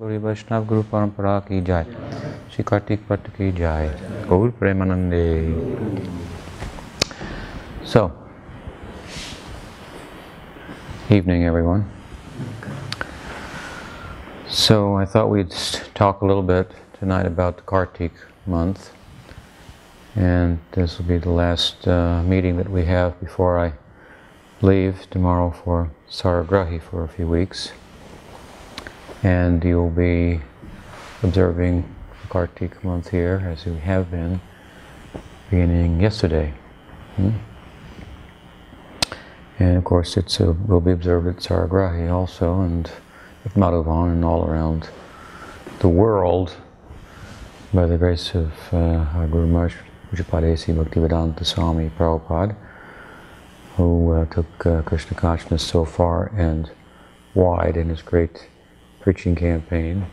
Gauri Vaishnav Guru Parampara ki jai. Shri Kartik Bhatt ki jai. Gaur Premanande. So, evening everyone. So I thought we'd talk a little bit tonight about the Kartik month. And this will be the last meeting that we have before I leave tomorrow for Saragrahi for a few weeks. And you'll be observing the Kartik month here, as you have been, beginning yesterday. And of course will be observed at Saragrahi also, and at Madhuvan and all around the world by the grace of our Guru Maharaj Pujapadesi Bhaktivedanta Swami Prabhupada, who took Krishna consciousness so far and wide in his great preaching campaign.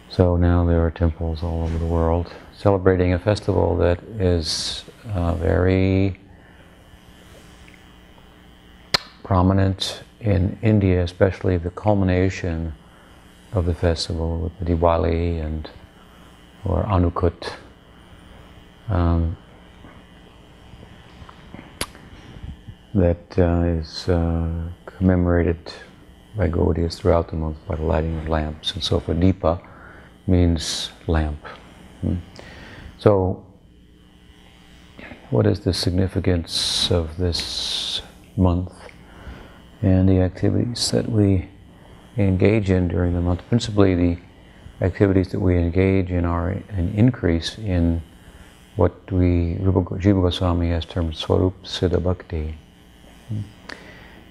So now there are temples all over the world celebrating a festival that is very prominent in India, especially the culmination of the festival with the Diwali or Anukut. That is commemorated by Gaudiyas throughout the month by the lighting of lamps and so forth. Deepa means lamp. So, what is the significance of this month and the activities that we engage in during the month? Principally, the activities that we engage in are an increase in what Jiva Goswami has termed Swarup Siddha Bhakti.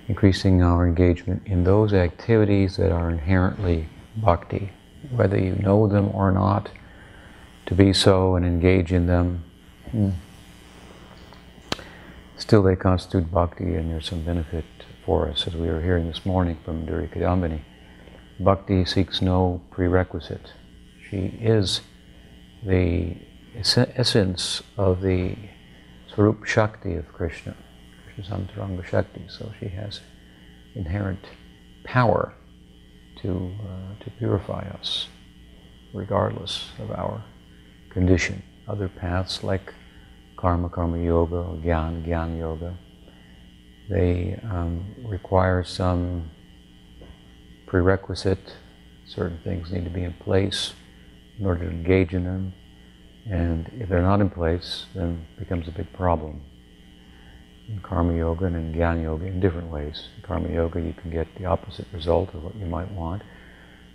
Increasing our engagement in those activities that are inherently bhakti, whether you know them or not, to be so and engage in them. Still they constitute bhakti, and there's some benefit for us, as we were hearing this morning from Duri Kadambini. Bhakti seeks no prerequisite. She is the essence of the Swarup Shakti of Krishna. Antaranga Shakti, so she has inherent power to purify us, regardless of our condition. Other paths like karma yoga, or jnana yoga, they require some prerequisite. Certain things need to be in place in order to engage in them, and if they're not in place, then it becomes a big problem. In karma yoga and in jnana yoga in different ways. In karma yoga you can get the opposite result of what you might want,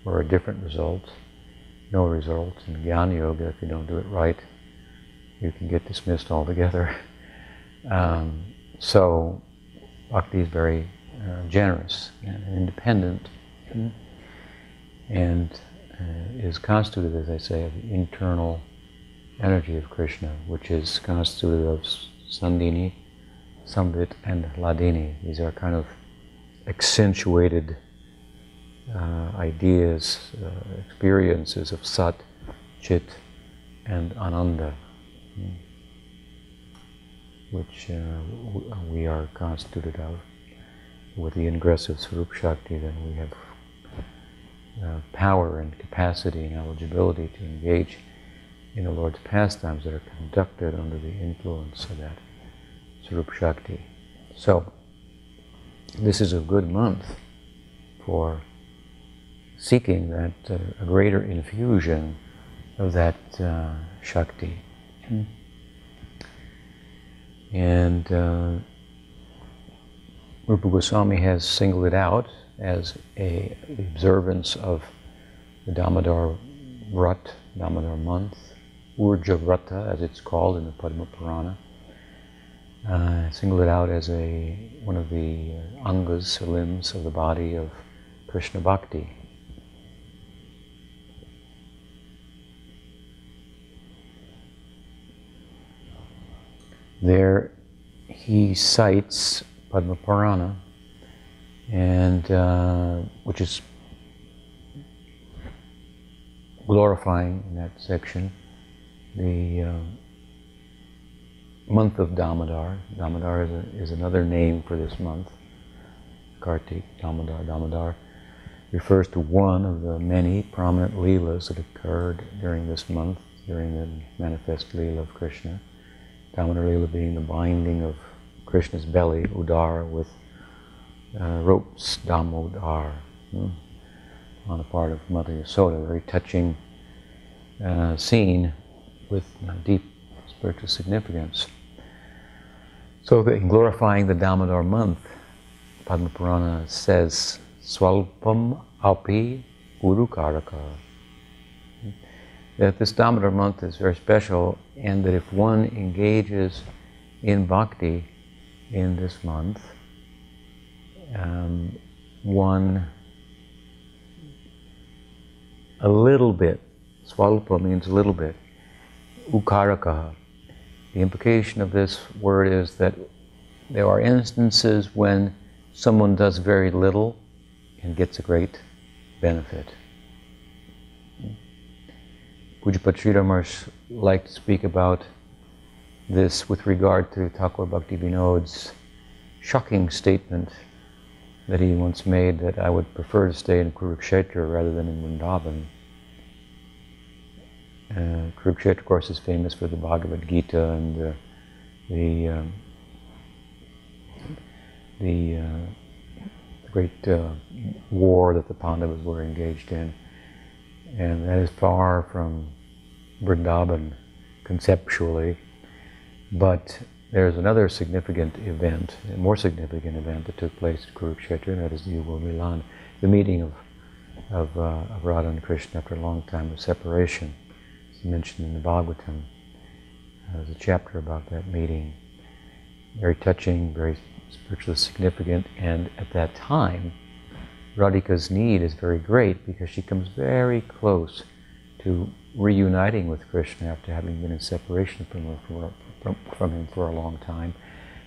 or a different result, no result. In jnana yoga, if you don't do it right, you can get dismissed altogether. So bhakti is very generous and independent, and is constituted, as I say, of the internal energy of Krishna, which is constituted of Sandhini, Samvit and Hladini. These are kind of accentuated ideas, experiences of Sat, Chit and Ananda, which we are constituted of. With the ingress of Swarup Shakti, then we have power and capacity and eligibility to engage in the Lord's pastimes that are conducted under the influence of that Swarup Shakti. So, this is a good month for seeking that a greater infusion of that Shakti. And Rupa Goswami has singled it out as the observance of the Damodar Vrat, Damodar month, Urja Vrata as it's called in the Padma Purana. Singled it out as one of the angas, or limbs of the body of Krishna Bhakti. There he cites Padma Purana, and which is glorifying in that section the month of Damodar. Damodar is another name for this month, Kartik, Damodar. Damodar refers to one of the many prominent leelas that occurred during this month, during the manifest leela of Krishna. Damodar leela being the binding of Krishna's belly, Udara, with ropes, Damodar, on the part of Mother Yasoda. A very touching scene with deep spiritual significance. So in glorifying the Damodar month, Padma Purana says, Swalpam api urukaraka. That this Damodar month is very special, and that if one engages in bhakti in this month, one a little bit, swalpa means a little bit, ukaraka. The implication of this word is that there are instances when someone does very little and gets a great benefit. Pujapad Sridhar Maharaj liked to speak about this with regard to Thakur Bhakti Vinod's shocking statement that he once made, that I would prefer to stay in Kurukshetra rather than in Vrindavan. Kurukshetra, of course, is famous for the Bhagavad Gita and the great war that the Pandavas were engaged in. And that is far from Vrindavan conceptually, but there's another significant event, a more significant event that took place at Kurukshetra, and that is the Yugal Milan, the meeting of Radha and Krishna after a long time of separation. It's mentioned in the Bhagavatam. There's a chapter about that meeting. Very touching, very spiritually significant, and at that time, Radhika's need is very great because she comes very close to reuniting with Krishna after having been in separation from him for a long time.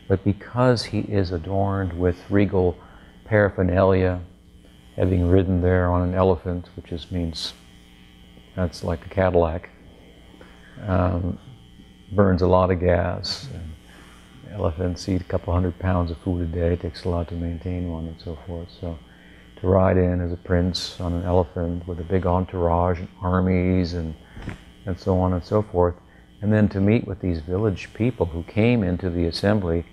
But because he is adorned with regal paraphernalia, having ridden there on an elephant, which just means that's like a Cadillac, burns a lot of gas. And elephants eat a couple 100 pounds of food a day. It takes a lot to maintain one and so forth. So to ride in as a prince on an elephant with a big entourage and armies and so on and so forth, and then to meet with these village people who came into the assembly,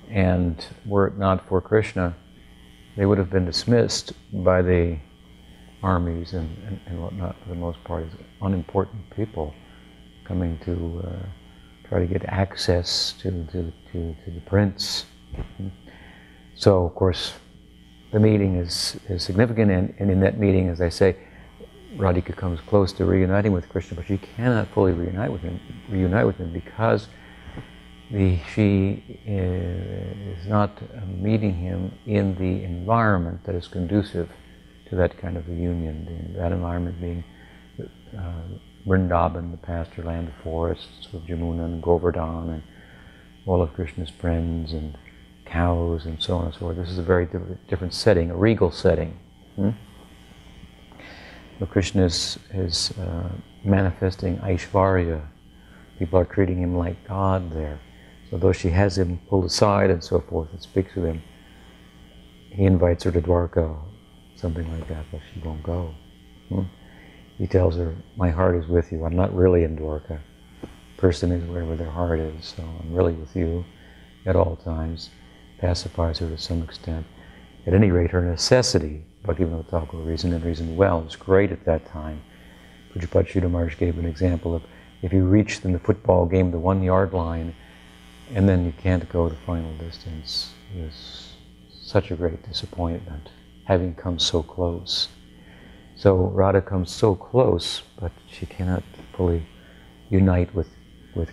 and were it not for Krishna, they would have been dismissed by the armies and whatnot, for the most part, as unimportant people coming to try to get access to the prince. So, of course, the meeting is significant, and in that meeting, as I say, Radhika comes close to reuniting with Krishna, but she cannot fully reunite with him because she is not meeting him in the environment that is conducive to that kind of a union. That environment being Vrindavan, the pasture land of forests with Jamuna and Govardhan and all of Krishna's friends and cows and so on and so forth. This is a very different setting, a regal setting. So Krishna is manifesting Aishvarya. People are treating him like God there. So though she has him pulled aside and so forth and speaks with him, he invites her to Dwarka, something like that, but she won't go. He tells her, my heart is with you. I'm not really in Dwarka. Person is wherever their heart is, so I'm really with you at all times. Pacifies her to some extent. At any rate, her necessity, Bhaktivinoda Thakur reasoned and reasoned well, was great at that time. Pujapad Sridhar Maharaj gave an example of if you reach in the football game the 1 yard line and then you can't go the final distance, it is such a great disappointment, having come so close. So Radha comes so close, but she cannot fully unite with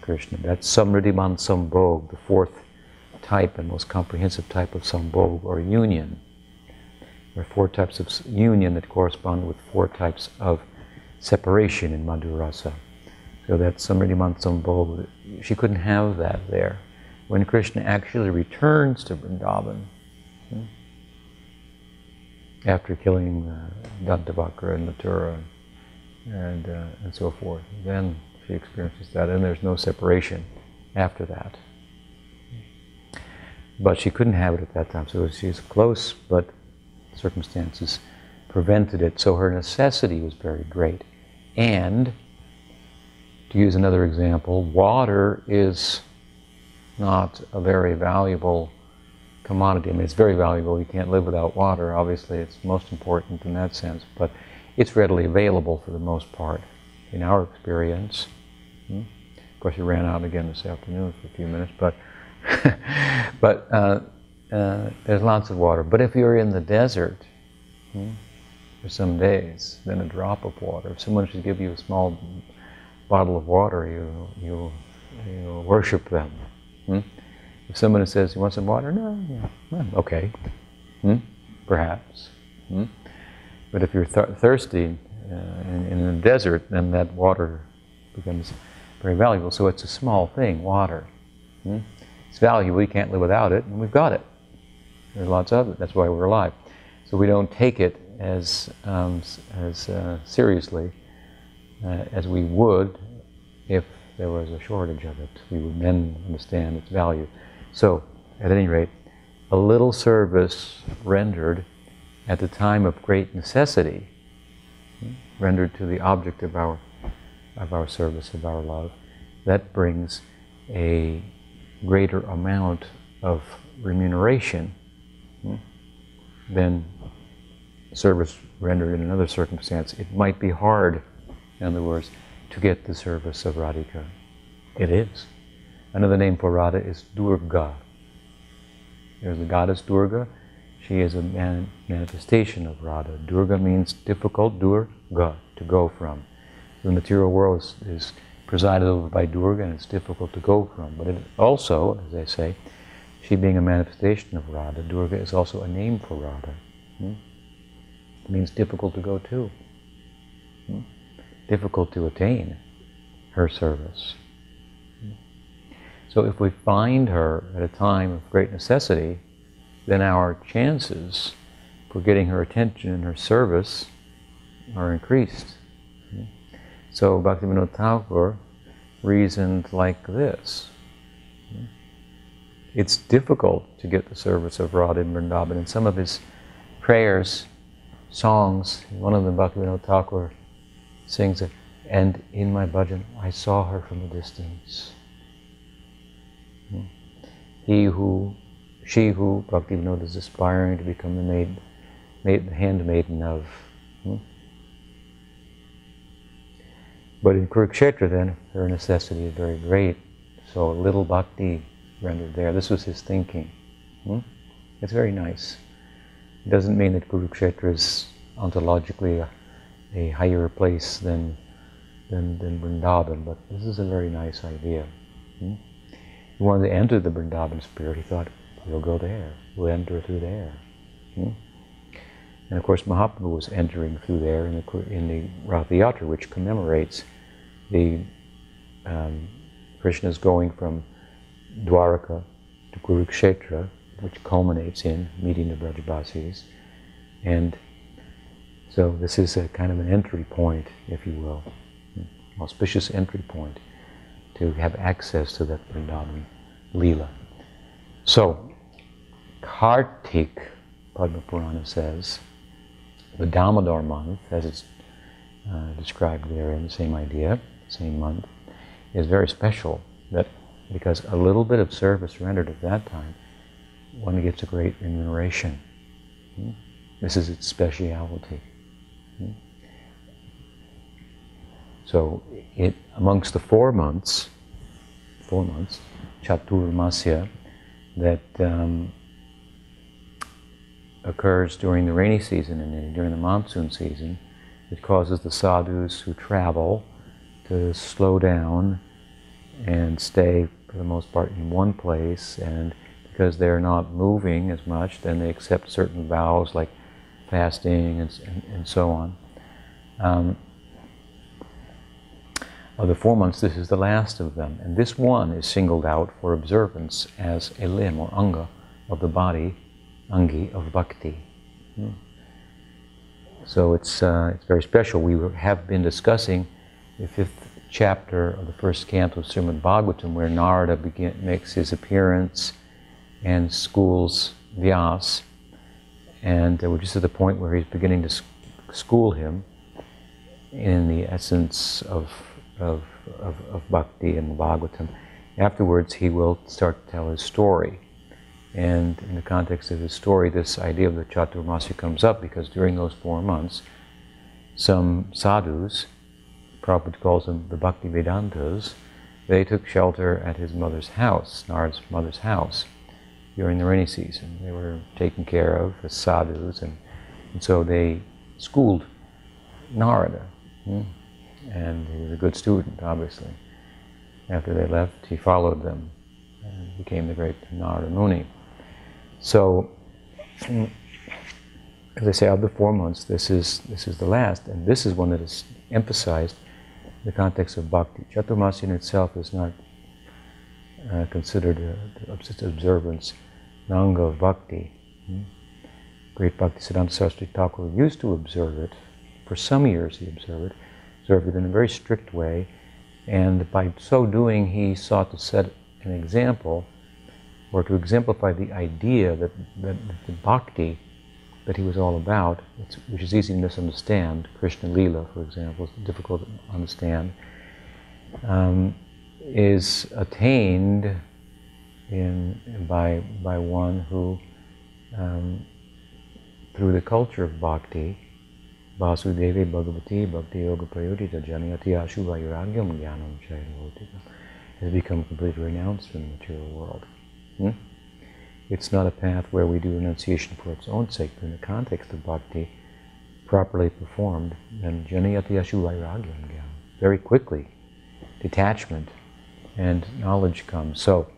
Krishna. That's Samriddhiman Sambhog, the fourth type and most comprehensive type of Sambhog, or union. There are 4 types of union that correspond with 4 types of separation in Madhurasa. So that's Samriddhiman Sambhog. She couldn't have that there. When Krishna actually returns to Vrindavan, after killing Dantavakra and Mathura and so forth, then she experiences that, and there's no separation after that. But she couldn't have it at that time, so she's close, but circumstances prevented it. So her necessity was very great. And, to use another example, water is not a very valuable commodity. I mean, it's very valuable. You can't live without water. Obviously, it's most important in that sense. But it's readily available for the most part, in our experience. Of course, you ran out again this afternoon for a few minutes, but there's lots of water. But if you're in the desert for some days, then a drop of water. If someone should give you a small bottle of water, you'll worship them. If someone says, "You want some water?" No, yeah, okay, perhaps. But if you're thirsty in the desert, then that water becomes very valuable. So it's a small thing, water. It's valuable. You can't live without it, and we've got it. There's lots of it. That's why we're alive. So we don't take it as seriously as we would if there was a shortage of it. We would then understand its value. So, at any rate, a little service rendered at the time of great necessity, rendered to the object of our service, of our love, that brings a greater amount of remuneration than service rendered in another circumstance. It might be hard, in other words, to get the service of Radhika. It is. Another name for Radha is Durga. There's the goddess Durga. She is a manifestation of Radha. Durga means difficult, Durga, to go from. The material world is presided over by Durga, and it's difficult to go from. But it also, as I say, she being a manifestation of Radha, Durga is also a name for Radha. It means difficult to go to. Difficult to attain her service. So if we find her at a time of great necessity, then our chances for getting her attention and her service are increased. So Bhaktivinoda Thakur reasoned like this. It's difficult to get the service of Radha in Vrindavan. In some of his prayers, songs, one of them Bhaktivinoda Thakur sings it, and in my bhajan I saw her from a distance. She who Bhaktivinoda is aspiring to become the handmaiden of. But in Kurukshetra then, her necessity is very great, so a little bhakti rendered there. This was his thinking. It's very nice. It doesn't mean that Kurukshetra is ontologically a higher place than Vrindavan, but this is a very nice idea. He wanted to enter the Vrindavan spirit. He thought, we'll go there, we'll enter through there. And of course Mahaprabhu was entering through there in the Ratha Yatra, which commemorates the Krishna's going from Dwaraka to Kurukshetra, which culminates in meeting the Brajabasis. And so this is a kind of an entry point, if you will, auspicious entry point to have access to that Vrindavan Leela. So, Kartik, Padma Purana says, the Damodar month, as it's described there in the same idea, same month, is very special, because a little bit of service rendered at that time, one gets a great remuneration. This is its speciality. So, amongst the 4 months, Chaturmasya, that occurs during the rainy season and during the monsoon season, it causes the sadhus who travel to slow down and stay, for the most part, in one place, and because they're not moving as much, then they accept certain vows like fasting and so on. Of the 4 months, this is the last of them, and this one is singled out for observance as a limb or anga of the body, angi of bhakti. So it's very special. We have been discussing the 5th chapter of the 1st canto of Srimad Bhagavatam, where Narada makes his appearance and schools Vyas, and we're just at the point where he's beginning to school him in the essence of bhakti and Bhagavatam. Afterwards, he will start to tell his story. And in the context of his story, this idea of the Chaturmasya comes up because during those 4 months, some sadhus, Prabhupada calls them the Bhakti Vedantas, they took shelter at his mother's house, Narad's mother's house, during the rainy season. They were taken care of as sadhus, and so they schooled Narada. And he was a good student, obviously. After they left, he followed them and became the great Narada Muni. So, as I say, of the 4 months, this is the last, and this is one that is emphasized in the context of bhakti. Chaturmasya in itself is not considered an observance, nanga of bhakti. Great Bhaktisiddhanta Saraswati Thakur used to observe it. For some years he observed it in a very strict way, and by so doing he sought to set an example, or to exemplify the idea that the bhakti that he was all about, which is easy to misunderstand, Krishna Lila, for example, is difficult to understand, is attained by one who, through the culture of bhakti, Vasudeve Bhagavati bhakti-yoga prayodita janayati ashu vairagyam jnanam chairotika, has become completely renounced in the material world. It's not a path where we do renunciation for its own sake, but in the context of bhakti, properly performed, then janayati ashu vairagyam jnanam. Very quickly, detachment and knowledge comes. So,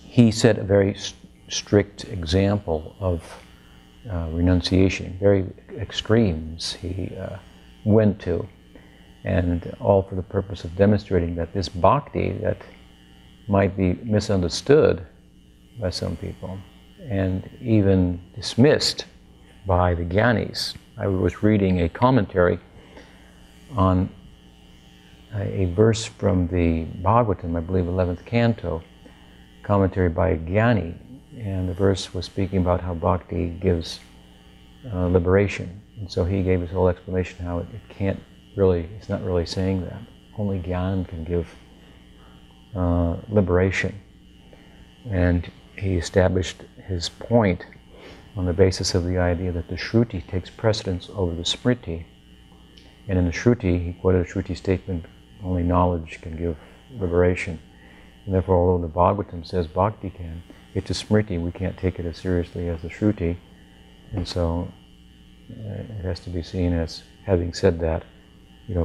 he set a very strict example of renunciation, very extremes he went to, and all for the purpose of demonstrating that this bhakti that might be misunderstood by some people and even dismissed by the Gyanis. I was reading a commentary on a verse from the Bhagavatam, I believe 11th canto, commentary by a Gyani, and the verse was speaking about how bhakti gives liberation. And so he gave his whole explanation how it's not really saying that. Only Gyan can give liberation. And he established his point on the basis of the idea that the Shruti takes precedence over the Smriti. And in the Shruti, he quoted a Shruti statement, only knowledge can give liberation. And therefore, although the Bhagavatam says bhakti can, it's a Smriti, we can't take it as seriously as the Shruti. And so it has to be seen as, having said that,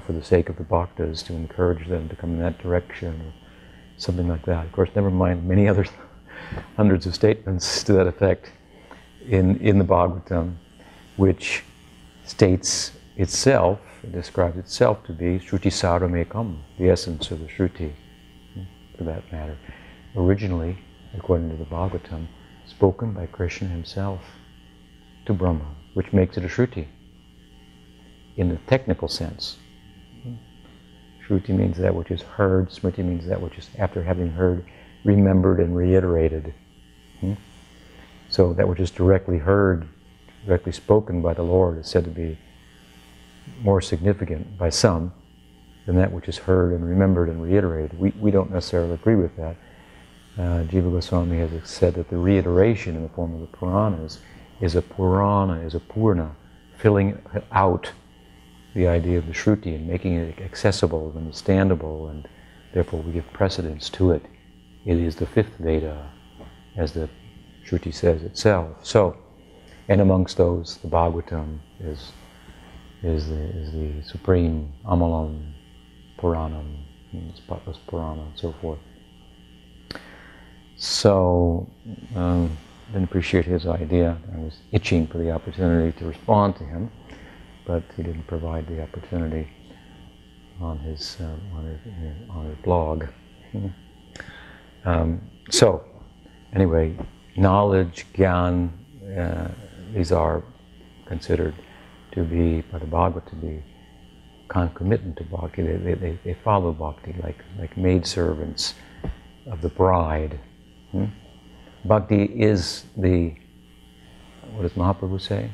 for the sake of the bhaktas, to encourage them to come in that direction, or something like that. Of course, never mind many other hundreds of statements to that effect in the Bhagavatam, which states itself, describes itself to be Shruti Saramekam, the essence of the Shruti, for that matter. Originally, according to the Bhagavatam, spoken by Krishna himself to Brahma, which makes it a Shruti in the technical sense. Shruti means that which is heard, Smriti means that which is, after having heard, remembered and reiterated. So that which is directly heard, directly spoken by the Lord is said to be more significant by some than that which is heard and remembered and reiterated. We don't necessarily agree with that. Jiva Goswami has said that the reiteration in the form of the Puranas is a Purana, is a Purna, filling out the idea of the Shruti and making it accessible, understandable, and therefore we give precedence to it. It is the fifth Veda, as the Shruti says itself. So, and amongst those, the Bhagavatam is the supreme Amalam Puranam, spotless Purana, and so forth. So, didn't appreciate his idea. I was itching for the opportunity to respond to him, but he didn't provide the opportunity on his blog. So, anyway, knowledge, gyan, these are considered to be, by the Bhagavad, to be concomitant to bhakti. They follow bhakti like maidservants of the bride. Bhakti is the what does Mahaprabhu say?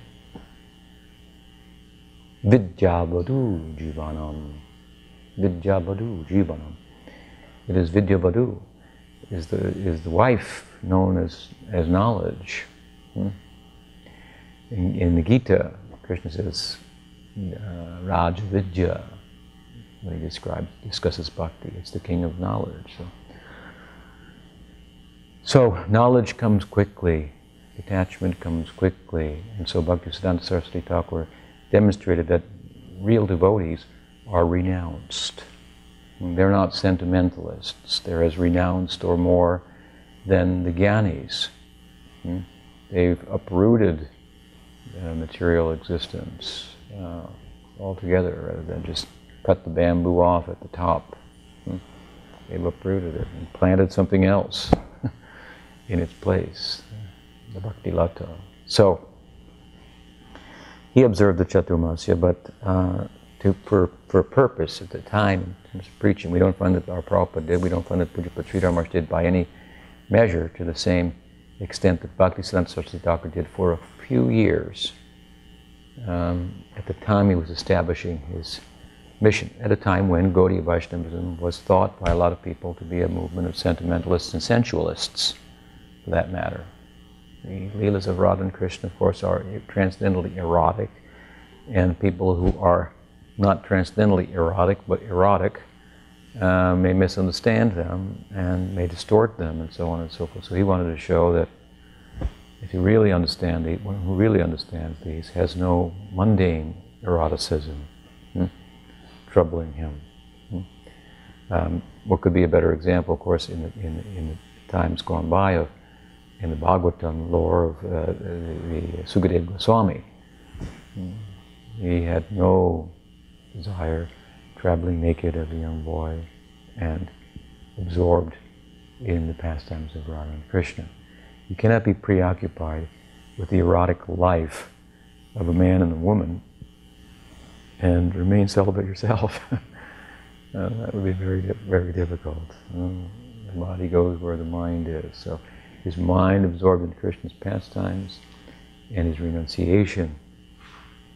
Vidyavadu jivanam. Vidyavadu jivanam. It is Vidyavadu, is the wife known as knowledge. In the Gita, Krishna says Raj Vidya when he discusses bhakti. It's the king of knowledge. So knowledge comes quickly, detachment comes quickly, and so Bhaktisiddhanta Saraswati Thakur demonstrated that real devotees are renounced. They're not sentimentalists. They're as renounced or more than the Gyanis. They've uprooted material existence altogether, rather than just cut the bamboo off at the top. They've uprooted it and planted something else in its place, the Bhakti Lata. So, he observed the Chaturmasya, but for a purpose at the time, in terms of preaching, we don't find that our Prabhupada did, we don't find that Pujapad Sridhar Maharaj did by any measure to the same extent that Bhaktisiddhanta Saraswati Thakur did for a few years. At the time he was establishing his mission, at a time when Gaudiya Vaishnavism was thought by a lot of people to be a movement of sentimentalists and sensualists, for that matter. The Leelas of Radha and Krishna, of course, are transcendently erotic, and people who are not transcendently erotic, but erotic, may misunderstand them and may distort them, and so on and so forth. So he wanted to show that if you really understand one who really understands these has no mundane eroticism troubling him. What could be a better example, of course, in the times gone by of in the Bhagavatam lore of the Sukadeva Goswami. He had no desire, traveling naked as a young boy and absorbed in the pastimes of Radha and Krishna. You cannot be preoccupied with the erotic life of a man and a woman and remain celibate yourself. That would be very, very difficult. The body goes where the mind is. So his mind absorbed in Krishna's pastimes, and his renunciation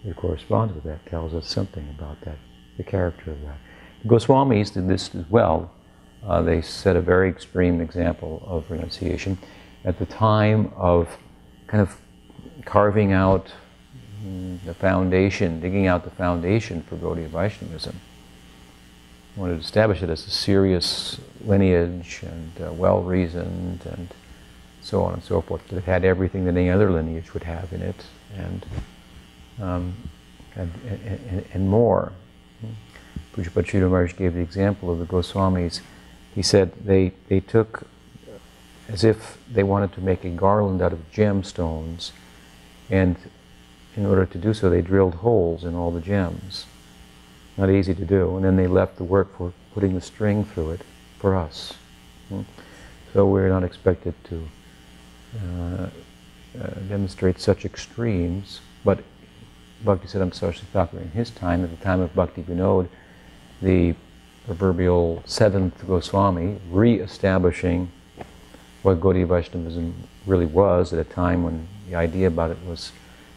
that corresponds with that tells us something about that, the character of that. The Goswamis did this as well. They set a very extreme example of renunciation at the time of kind of carving out the foundation, digging out the foundation for Gaudiya Vaishnavism. They wanted to establish it as a serious lineage and well-reasoned and so on and so forth. That it had everything that any other lineage would have in it, and more. Pujapad Sridhar Maharaj gave the example of the Goswamis. He said they took, as if they wanted to make a garland out of gemstones, and in order to do so they drilled holes in all the gems. Not easy to do. And then they left the work for putting the string through it for us. So we're not expected to demonstrate such extremes, but Bhaktisiddhanta Saraswati Thakur in his time, at the time of Bhakti Vinod, the proverbial seventh Goswami, re-establishing what Gaudiya Vaishnavism really was at a time when the idea about it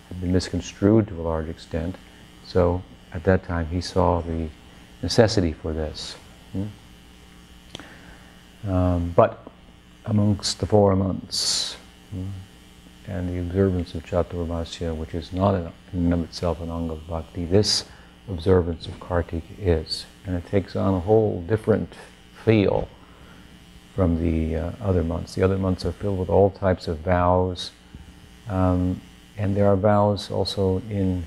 had been misconstrued to a large extent. So at that time he saw the necessity for this. But amongst the 4 months and the observance of Chaturmasya, which is not in and of itself an anga of bhakti, this observance of Kartika is. And it takes on a whole different feel from the other months. The other months are filled with all types of vows, and there are vows also to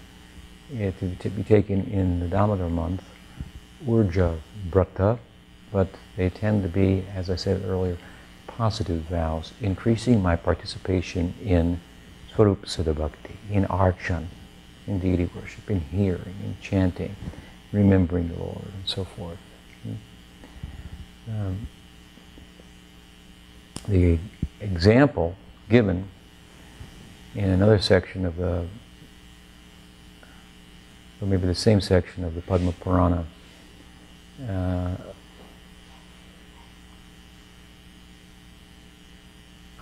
be taken in the Damodar month, Urja Brata, but they tend to be, as I said earlier, positive vows, increasing my participation in Swarupa Siddha Bhakti, in archan, in deity worship, in hearing, in chanting, remembering the Lord, and so forth. The example given in another section of the, or maybe the same section of the Padma Purana,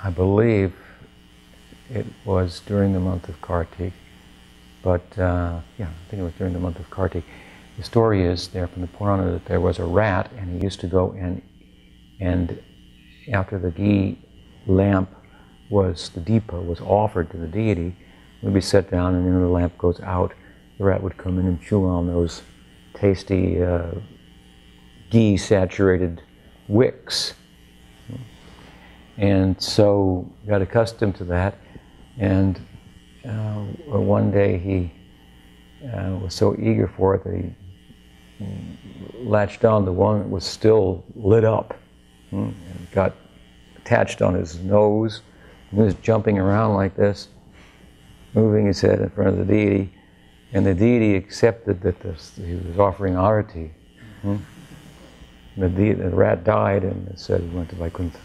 I believe it was during the month of Kartik, but yeah, I think it was during the month of Kartik. The story is there from the Purana that there was a rat, and he used to go and after the ghee lamp the deepa was offered to the deity, it would be set down, and then the lamp goes out. The rat would come in and chew on those tasty ghee-saturated wicks. And so got accustomed to that, and one day he was so eager for it that he latched on to one that was still lit up, and got attached on his nose, and he was jumping around like this, moving his head in front of the deity, and the deity accepted that he was offering arati. The rat died, and it said he went to Vaikuntha.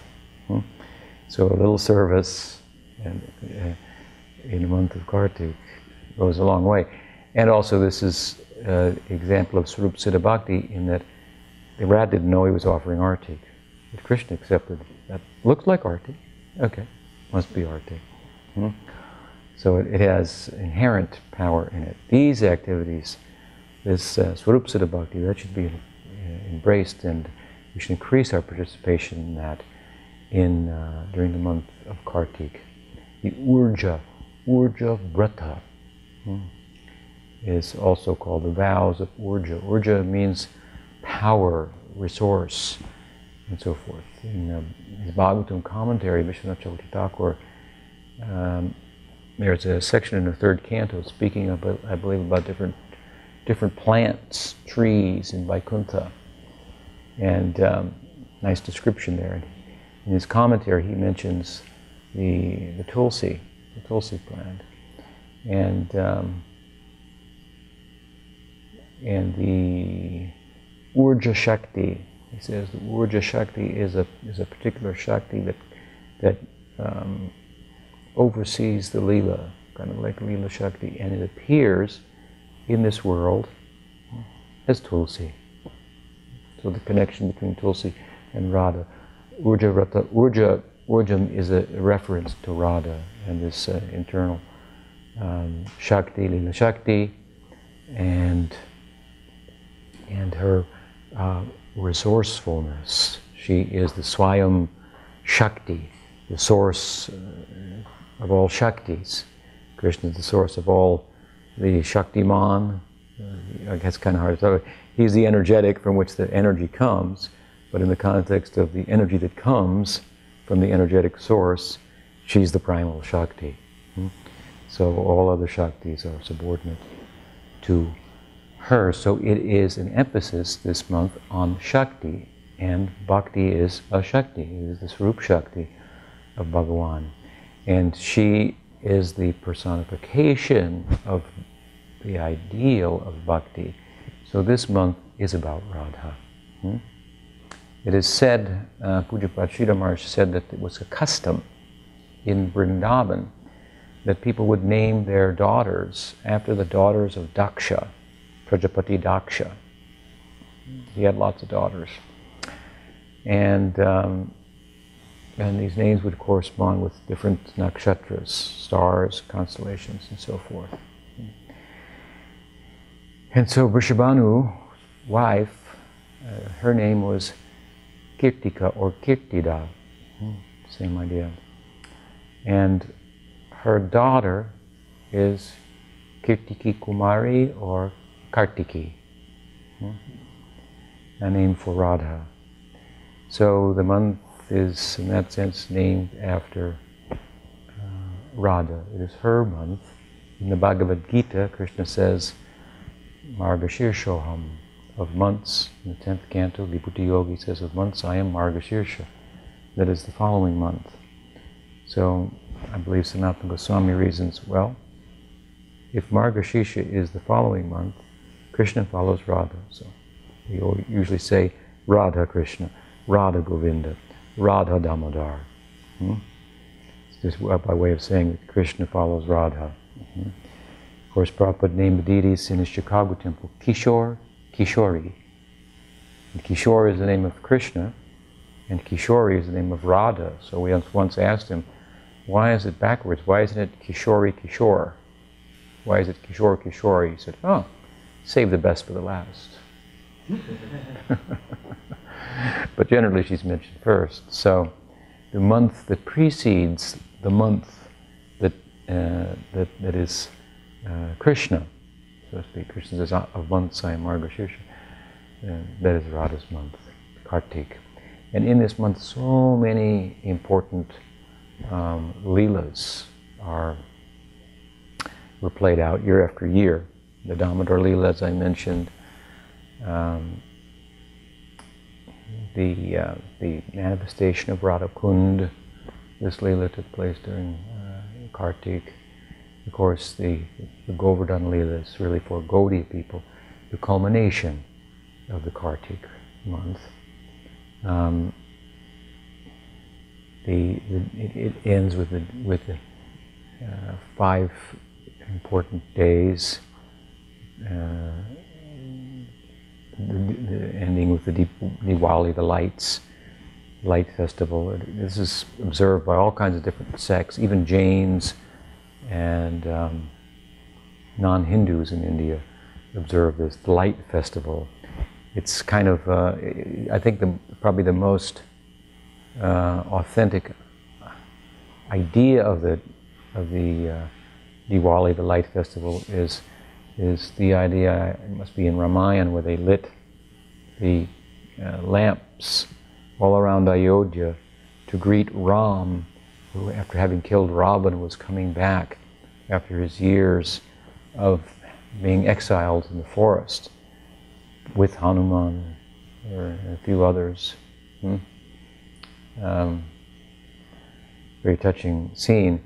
So a little service in the month of Kartik goes a long way. And also this is an example of Swarup Siddha Bhakti in that the rat didn't know he was offering arti. But Krishna accepted that. Looks like arti. Okay, must be arti. So it has inherent power in it. These activities, this Swarup Siddha Bhakti, that should be embraced, and we should increase our participation in that during the month of Kartik. The Urja Vrata is also called the vows of Urja. Urja means power, resource, and so forth. In his Bhagavatam commentary, Vishwanath Chakravarti Thakur, there's a section in the third canto speaking about, I believe, about different plants, trees in Vaikuntha, and nice description there. In his commentary, he mentions the tulsi plant, and the Urja Shakti. He says the Urja Shakti is a particular Shakti that oversees the Leela, kind of like Leela Shakti, and it appears in this world as Tulsi. So the connection between Tulsi and Radha. Urjam is a reference to Radha and this internal Shakti, Leela Shakti, and her resourcefulness. She is the Swayam Shakti, the source of all Shaktis. Krishna is the source of all the Shaktiman. I guess kind of hard to talk about. He's the energetic from which the energy comes, but in the context of the energy that comes from the energetic source, she's the primal Shakti. So all other Shaktis are subordinate to her. So it is an emphasis this month on Shakti, and Bhakti is a Shakti. It is the Swarup Shakti of Bhagavan. And she is the personification of the ideal of Bhakti. So this month is about Radha. It is said, Pujapad Sridhar Maharaj said that it was a custom in Vrindavan that people would name their daughters after the daughters of Daksha, Prajapati Daksha. He had lots of daughters. And these names would correspond with different nakshatras, stars, constellations, and so forth. And so Vrishabhanu's wife, her name was Kirtika or Kirtida, same idea. And her daughter is Kirtiki Kumari or Kartiki, a name for Radha. So the month is, in that sense, named after Radha. It is her month. In the Bhagavad Gita, Krishna says, Margashirshoham, of months. In the 10th canto, Vibhuti-yogi says, of months I am Margashirsha. That is the following month. So I believe Sanatana Goswami reasons, well, if Margashirsha is the following month, Krishna follows Radha. So we usually say Radha Krishna, Radha Govinda, Radha Damodar. It's just by way of saying that Krishna follows Radha. Of course, Prabhupada named the deities in his Chicago temple Kishore, Kishori. And Kishore is the name of Krishna, and Kishori is the name of Radha. So we once asked him, why is it backwards? Why isn't it Kishori Kishore? Why is it Kishore Kishore? He said, oh, save the best for the last. But generally she's mentioned first. So the month that precedes the month that is Krishna, so to speak. Krishna says, of months I am Margashirsa. That is Radha's month, Kartik. And in this month, so many important leelas were played out year after year. The Damodar Leela, as I mentioned, the manifestation of Radha Kund. This Leela took place during Kartik. Of course, the Govardhan Leela is really for Gaudiya people, the culmination of the Kartik month. It ends with the 5 important days, ending with the Diwali, the light festival. This is observed by all kinds of different sects, even Jains and non-Hindus in India observe this light festival. It's kind of, I think, probably the most authentic idea of the Diwali, the light festival, is the idea, it must be in Ramayana, where they lit the lamps all around Ayodhya to greet Ram, who, after having killed Ravan, was coming back after his years of being exiled in the forest with Hanuman or a few others. Very touching scene.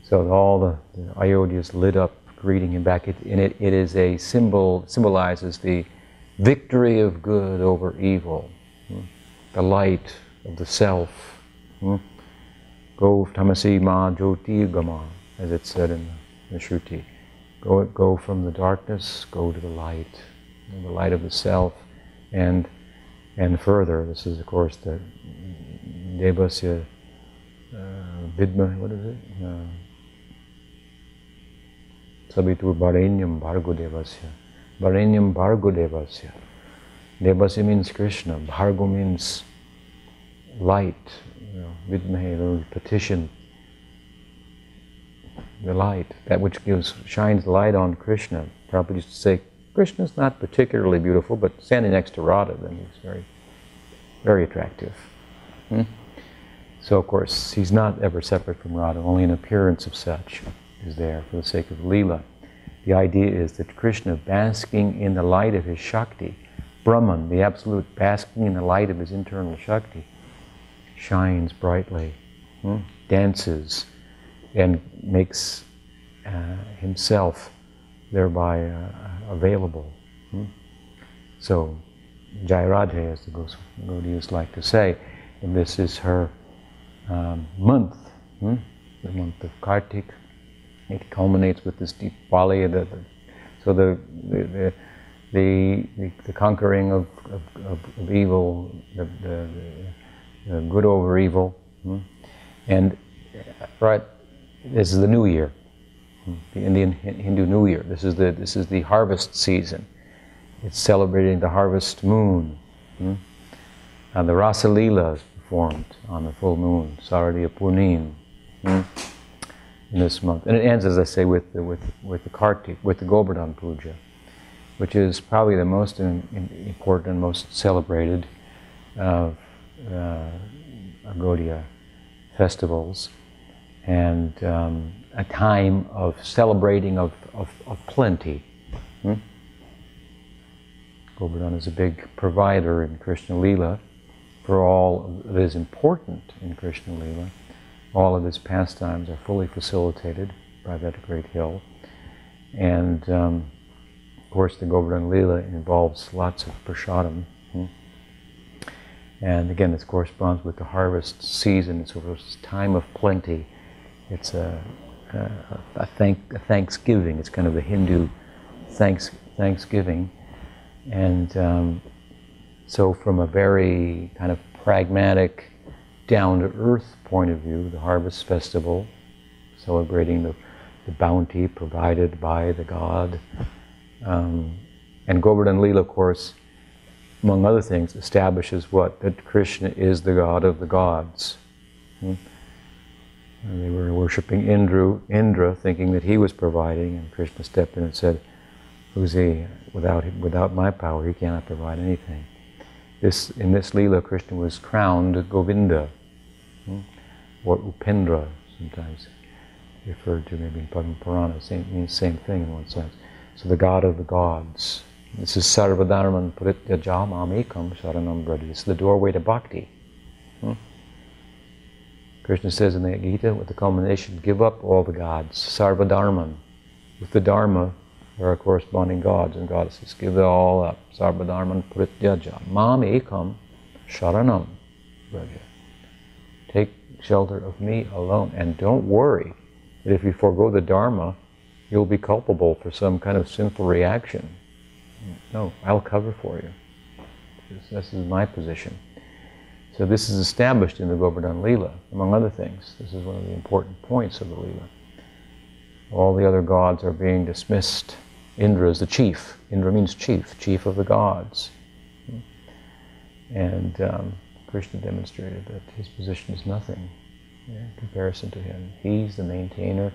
So all the Ayodhya is lit up, greeting him back. It is a symbol, symbolizes the victory of good over evil, the light of the self. Go tamasi ma jyoti gama, as it's said in the Shruti. Go from the darkness, go to the light of the self, and further. This is, of course, the Devasya Vidma, what is it? Sabitur Bharenyam Bhargo Devasya. Bharenyam Bhargo Devasya. Devasya means Krishna. Bhargo means light. Vidmahe, petition. The light, that which shines light on Krishna. Prabhupada used to say, Krishna's not particularly beautiful, but standing next to Radha, then he's very, very attractive. So, of course, he's not ever separate from Radha, only an appearance of such is there for the sake of Leela. The idea is that Krishna, basking in the light of his Shakti, Brahman, the Absolute, basking in the light of his internal Shakti, shines brightly, dances, and makes himself thereby available. So, Jai Radhe, as the Gaudiyas like to say, and this is her month, the month of Kartik. It culminates with this Diwali, so the conquering of evil, the good over evil, and right. This is the New Year, the Indian Hindu New Year. This is the harvest season. It's celebrating the harvest moon. The Rasa Leela is performed on the full moon, Saradiya Purnim, in this month, and it ends, as I say, with the Kartik, with the Govardhan Puja, which is probably the most important and most celebrated of Gaudiya festivals. And a time of celebrating of plenty. Govardhan is a big provider in Krishna Leela for all that is important in Krishna Leela. All of his pastimes are fully facilitated by that great hill. And of course the Govardhan Leela involves lots of prasadam. And again, this corresponds with the harvest season. It's a time of plenty. It's a thanksgiving. It's kind of a Hindu thanksgiving. And so from a very kind of pragmatic, down-to-earth point of view, the harvest festival celebrating the bounty provided by the god. And Govardhan Leela, of course, among other things, establishes what? That Krishna is the god of the gods. And they were worshipping Indra, thinking that he was providing, and Krishna stepped in and said, "Who's he? Without my power, he cannot provide anything." In this Leela, Krishna was crowned Govinda, or Upendra, sometimes referred to maybe in Padma Purana. Means the same thing in one sense. So the god of the gods. This is Sarvadharman Prityaja Mamekam Sharanam Braja. It's the doorway to bhakti. Krishna says in the Gita, with the culmination, give up all the gods. Sarvadharman. With the Dharma, there are corresponding gods and goddesses. Give it all up. Sarvadharman Prityaja Mamekam Sharanam Braja. Take shelter of me alone. And don't worry that if you forego the Dharma, you'll be culpable for some kind of sinful reaction. No, I'll cover for you. This is my position. So this is established in the Govardhan Leela, among other things. This is one of the important points of the Leela. All the other gods are being dismissed. Indra is the chief. Indra means chief of the gods. And Krishna demonstrated that his position is nothing in comparison to him. He's the maintainer.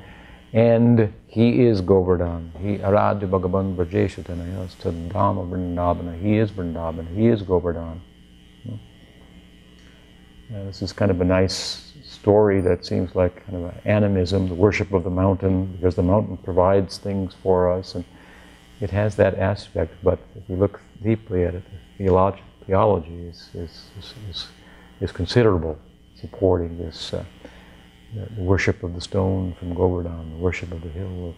And he is Govardhan. He Aradya Bhagavan Brajeshu Tanayas Tadama Vrindavana. He is Vrindavan. He is Govardhan. This is kind of a nice story that seems like kind of an animism, the worship of the mountain, because the mountain provides things for us, and it has that aspect. But if you look deeply at it, the theology is considerable, supporting this. The worship of the stone from Govardhan, the worship of the hill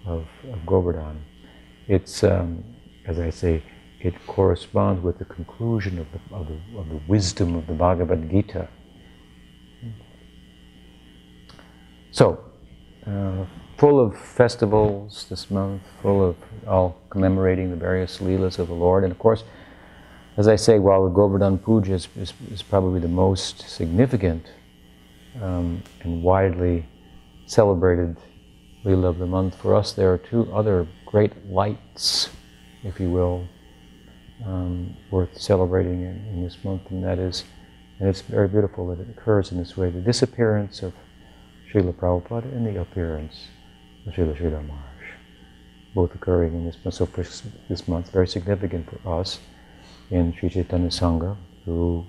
of Govardhan. It's, as I say, it corresponds with the conclusion of the wisdom of the Bhagavad Gita. So, full of festivals this month, full of all commemorating the various Leelas of the Lord. And of course, as I say, while the Govardhan Puja is probably the most significant and widely celebrated Leela of the month, for us there are two other great lights, if you will, worth celebrating in this month, and that is, and it's very beautiful that it occurs in this way, the disappearance of Srila Prabhupada and the appearance of Srila Sridhar Maharaj, both occurring in this month. So for this month, very significant for us in Sri Chaitanya Sangha, who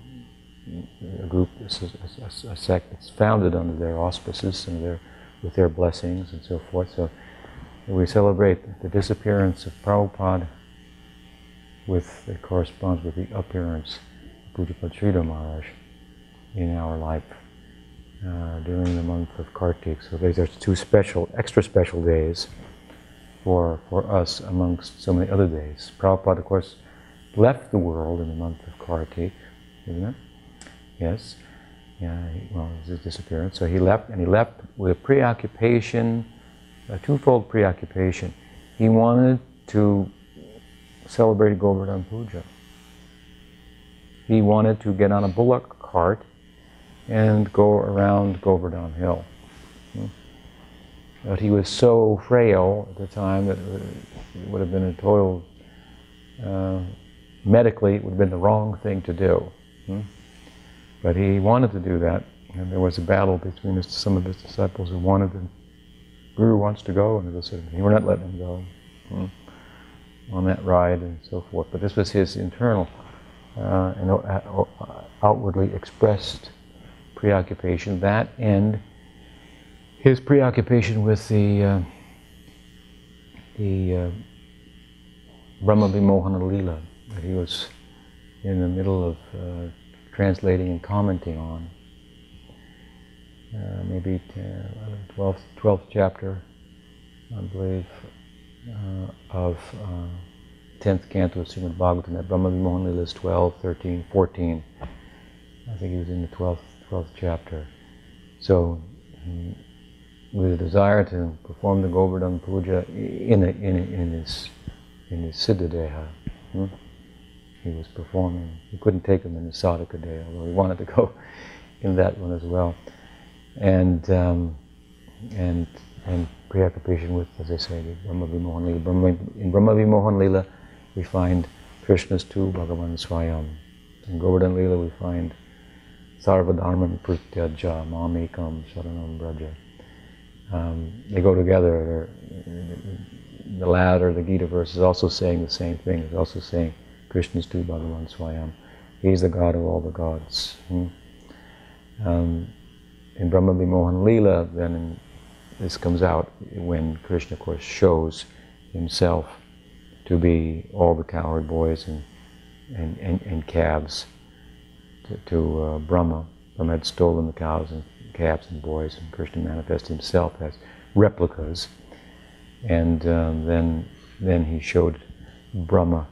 a group, a sect that's founded under their auspices and with their blessings and so forth. So we celebrate the disappearance of Prabhupada that corresponds with the appearance of Pujapad Sridhar Maharaj in our life during the month of Kartik. So there's two extra special days for us amongst so many other days. Prabhupada, of course, left the world in the month of Kartik, isn't it? Yes. Yeah, his disappearance. So he left with a preoccupation, a twofold preoccupation. He wanted to celebrate Govardhan Puja. He wanted to get on a bullock cart and go around Govardhan Hill. But he was so frail at the time that it would have been a total, medically, it would have been the wrong thing to do. But he wanted to do that, and there was a battle between some of his disciples who wanted to. Guru wants to go, and they said, we're not letting him go on that ride and so forth. But this was his internal and outwardly expressed preoccupation. That and his preoccupation with the Brahma Vimohana Leela that he was in the middle of translating and commenting on. Maybe 12th chapter, I believe, of 10th canto of Srimad Bhagavatam. That Brahma Vimohana Leela is 12, 13, 14. I think he was in the 12th chapter. So, with a desire to perform the Govardhan Puja in his Siddhadeha, he was performing. He couldn't take him in his Sadhaka day, although he wanted to go in that one as well. And and preoccupation with, as I say, the Brahma Vimohan Lila. In Brahma Vimohan Lila, we find Krishna's tu Bhagavan Swayam. In Govardhan Lila, we find Sarvadharman Prityaja Mamekam Sharanam Braja. They go together. The latter, the Gita verse, is also saying the same thing. It's also saying Krishna's tu Bhagavan Swayam. He's the God of all the gods. In Brahma Vimohan Lila, then this comes out when Krishna, of course, shows himself to be all the cowherd boys and calves to Brahma. Brahma had stolen the cows and calves and boys, and Krishna manifested himself as replicas. And then he showed Brahma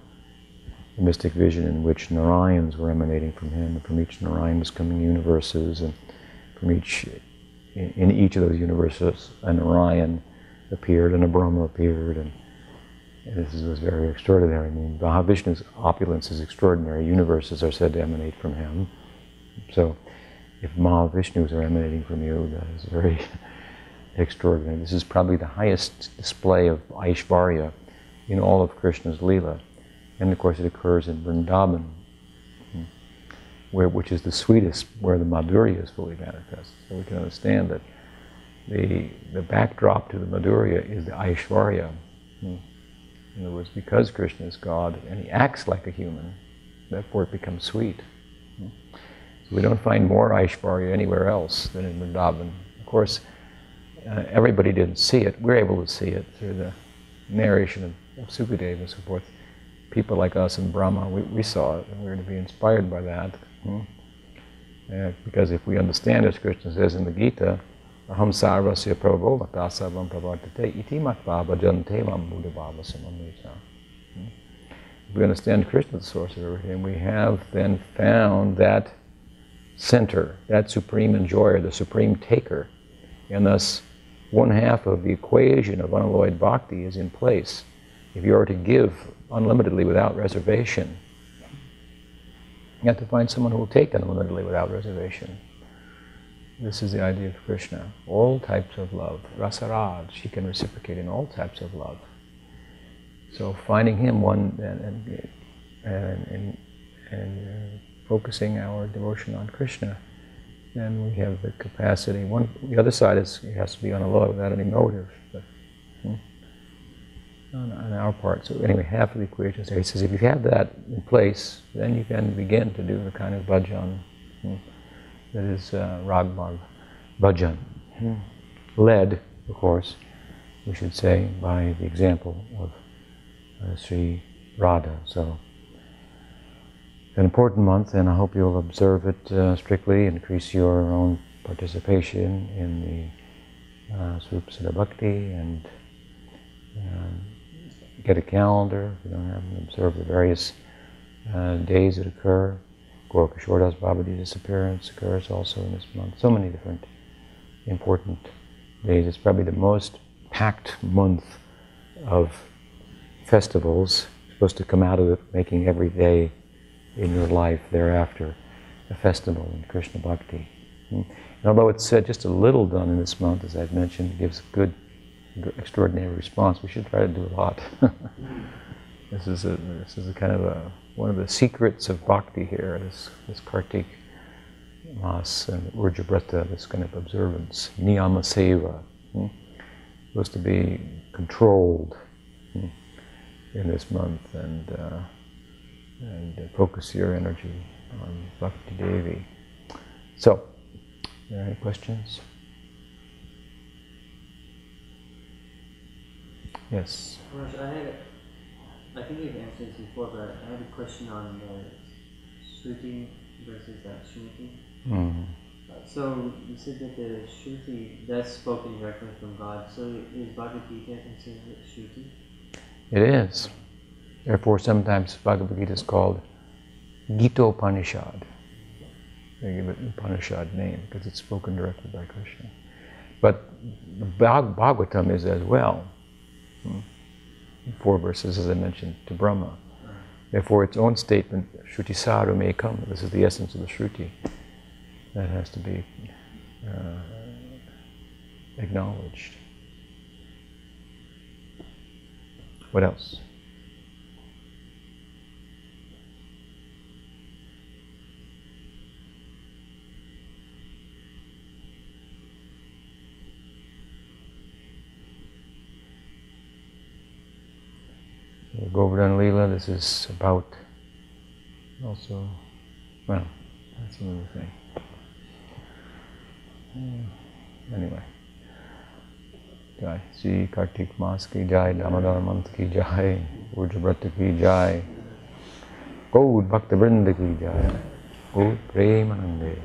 a mystic vision in which Narayans were emanating from him, and from each Narayan was coming universes, and from in each of those universes a Narayan appeared and a Brahma appeared, and this was very extraordinary. I mean, Mahavishnu's opulence is extraordinary. Universes are said to emanate from him. So if Mahavishnus are emanating from you, that is very extraordinary. This is probably the highest display of Aishvarya in all of Krishna's Leela. And of course it occurs in Vrindavan, which is the sweetest, where the Madhurya is fully manifest. So we can understand that the backdrop to the Madhurya is the Aishvarya. In other words, because Krishna is God and he acts like a human, therefore it becomes sweet. So we don't find more Aishvarya anywhere else than in Vrindavan. Of course, everybody didn't see it. We're able to see it through the narration of Sukadeva and so forth. People like us in Brahma, we saw it, and we were to be inspired by that. Because if we understand, as Krishna says in the Gita, Aham sarvasya prabho bhakta sarvam pravartate iti matva bhajante mam buddhavava samamita. If we understand Krishna, the source of everything, we have then found that center, that supreme enjoyer, the supreme taker, and thus one half of the equation of unalloyed bhakti is in place. If you are to give unlimitedly without reservation, you have to find someone who will take unlimitedly without reservation. This is the idea of Krishna. All types of love. Rasaraj, he can reciprocate in all types of love. So finding him and focusing our devotion on Krishna, then we have the capacity. The other side is it has to be unalloyed without any motive. But, on our part. So anyway, half of the equation is there. He says if you have that in place, then you can begin to do the kind of bhajan that is rag bhajan. Led, of course, we should say, by the example of Sri Radha. So an important month, and I hope you'll observe it strictly, increase your own participation in the Swarupa Bhakti, and get a calendar if you don't have them, observe the various days that occur. Gorka Shordas Babaji's disappearance occurs also in this month. So many different important days. It's probably the most packed month of festivals. You're supposed to come out of it making every day in your life thereafter a festival in Krishna Bhakti. And although it's just a little done in this month, as I've mentioned, it gives a good, extraordinary response. We should try to do a lot. This is a kind of one of the secrets of bhakti here. This Kartik Mas and Urja Brata, this kind of observance, Niyama Seva, supposed to be controlled in this month, and focus your energy on Bhakti Devi. So, are there any questions? Yes. I think you've answered this before, but I had a question on the Shruti versus Shruti. So you said that the Shruti, that's spoken directly from God. So is Bhagavad Gita considered Shruti? It is. Therefore, sometimes Bhagavad Gita is called Gita-Upanishad. They give it an Upanishad name because it's spoken directly by Krishna. But the Bhagavatam is as well. 4 verses, as I mentioned, to Brahma. Therefore, its own statement, Shruti Saru may come. This is the essence of the Shruti. That has to be acknowledged. What else? Govardhan Leela, this is about also, well, that's another thing. Anyway. Jai. Sri Kartik Mas ki Jai, Damodar Manth ki Jai, Ujjabrata ki Jai, Gaud Bhakta Vrinda ki Jai, Gaud Premanande.